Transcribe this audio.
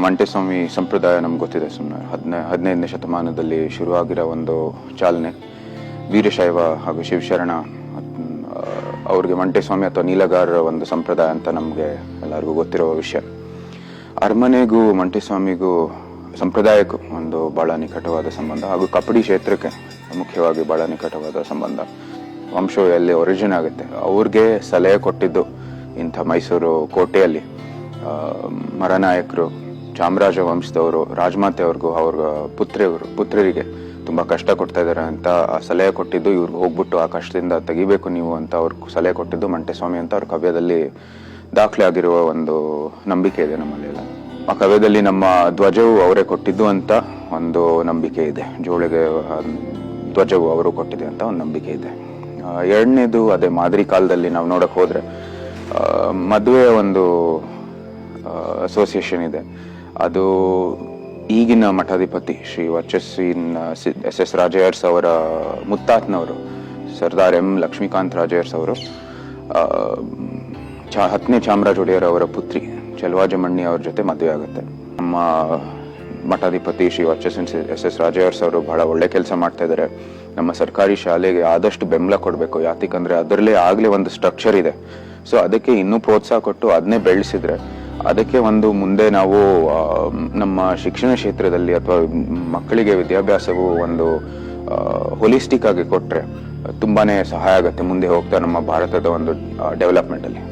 ಮಂಟೇಸ್ವಾಮಿ ಸಂಪ್ರದಾಯ ನಮ್ಗೆ ಗೊತ್ತಿದೆ. ಸುಮ್ಮನೆ 15ನೇ ಶತಮಾನದಲ್ಲಿ ಶುರುವಾಗಿರೋ ಒಂದು ಚಾಲನೆ. ವೀರಶೈವ ಹಾಗೂ ಶಿವಶರಣ ಅವ್ರಿಗೆ ಮಂಟೇಸ್ವಾಮಿ ಅಥವಾ ನೀಲಗಾರರ ಒಂದು ಸಂಪ್ರದಾಯ ಅಂತ ನಮಗೆ ಎಲ್ಲರಿಗೂ ಗೊತ್ತಿರುವ ವಿಷಯ. ಅರಮನೆಗೂ ಮಂಟೇಸ್ವಾಮಿಗೂ ಸಂಪ್ರದಾಯಕ್ಕೂ ಒಂದು ಬಹಳ ನಿಕಟವಾದ ಸಂಬಂಧ, ಹಾಗೂ ಕಪಡಿ ಕ್ಷೇತ್ರಕ್ಕೆ ಮುಖ್ಯವಾಗಿ ಬಹಳ ನಿಕಟವಾದ ಸಂಬಂಧ. ವಂಶವು ಎಲ್ಲಿ ಒರಿಜಿನ್ ಆಗುತ್ತೆ. ಅವ್ರಿಗೆ ಸಲಹೆ ಕೊಟ್ಟಿದ್ದು ಇಂಥ ಮೈಸೂರು ಕೋಟೆಯಲ್ಲಿ ಮರನಾಯಕರು, ಚಾಮರಾಜ ವಂಶದವರು, ರಾಜಮಾತೆಯವ್ರಿಗೂ ಅವ್ರ ಪುತ್ರರಿಗೆ ತುಂಬಾ ಕಷ್ಟ ಕೊಡ್ತಾ ಇದ್ದಾರೆ ಅಂತ ಸಲಹೆ ಕೊಟ್ಟಿದ್ದು. ಇವ್ರಿಗೆ ಹೋಗ್ಬಿಟ್ಟು ಆ ಕಷ್ಟದಿಂದ ತೆಗಿಬೇಕು ನೀವು ಅಂತ ಅವ್ರಿಗೆ ಸಲಹೆ ಕೊಟ್ಟಿದ್ದು ಮಂಟೇಸ್ವಾಮಿ ಅಂತ ಅವ್ರ ಕಾವ್ಯದಲ್ಲಿ ದಾಖಲೆ ಆಗಿರುವ ಒಂದು ನಂಬಿಕೆ ಇದೆ ನಮ್ಮಲ್ಲೆಲ್ಲ. ಆ ಕಾವ್ಯದಲ್ಲಿ ನಮ್ಮ ಧ್ವಜವು ಅವರೇ ಕೊಟ್ಟಿದ್ದು ಅಂತ ಒಂದು ನಂಬಿಕೆ ಇದೆ. ಜೋಳಿಗೆ ಧ್ವಜವು ಅವರು ಕೊಟ್ಟಿದೆ ಅಂತ ಒಂದು ನಂಬಿಕೆ ಇದೆ. ಎರಡನೇದು, ಅದೇ ಮಾದರಿ ಕಾಲದಲ್ಲಿ ನಾವು ನೋಡಕ್ ಹೋದ್ರೆ ಮದುವೆ ಒಂದು ಅಸೋಸಿಯೇಷನ್ ಇದೆ. ಅದು ಈಗಿನ ಮಠಾಧಿಪತಿ ಶ್ರೀ SS ರಾಜಯ್ಯರ್ಸ್ ಅವರ ಮುತ್ತಾತ್ನವರು ಸರ್ದಾರ್ M ಲಕ್ಷ್ಮೀಕಾಂತ್ ರಾಜಯ್ಯರ್ಸ್ ಅವರು 10ನೇ ಚಾಮರಾಜ ಒಡೆಯರ್ ಅವರ ಪುತ್ರಿ ಚೆಲುವಾಜಮಣ್ಣಿ ಅವ್ರ ಜೊತೆ ಮದುವೆ ಆಗುತ್ತೆ. ನಮ್ಮ ಮಠಾಧಿಪತಿ ಶ್ರೀ SS ರಾಜಯ್ಯರ್ಸ್ ಅವರು ಬಹಳ ಒಳ್ಳೆ ಕೆಲಸ ಮಾಡ್ತಾ ಇದ್ದಾರೆ. ನಮ್ಮ ಸರ್ಕಾರಿ ಶಾಲೆಗೆ ಆದಷ್ಟು ಬೆಂಬಲ ಕೊಡಬೇಕು. ಯಾಕಂದ್ರೆ ಅದರಲ್ಲೇ ಆಗ್ಲೇ ಒಂದು ಸ್ಟ್ರಕ್ಚರ್ ಇದೆ. ಸೊ ಅದಕ್ಕೆ ಇನ್ನೂ ಪ್ರೋತ್ಸಾಹ ಕೊಟ್ಟು ಅದನ್ನೇ ಬೆಳೆಸಿದ್ರೆ ಅದಕ್ಕೆ ಒಂದು ಮುಂದೆ ನಾವು ನಮ್ಮ ಶಿಕ್ಷಣ ಕ್ಷೇತ್ರದಲ್ಲಿ ಅಥವಾ ಮಕ್ಕಳಿಗೆ ವಿದ್ಯಾಭ್ಯಾಸವು ಒಂದು ಹೋಲಿಸ್ಟಿಕ್ ಆಗಿ ಕೊಟ್ರೆ ತುಂಬಾನೇ ಸಹಾಯ ಆಗುತ್ತೆ ಮುಂದೆ ಹೋಗ್ತಾ ನಮ್ಮ ಭಾರತದ ಒಂದು ಡೆವಲಪ್ಮೆಂಟ್ ಅಲ್ಲಿ.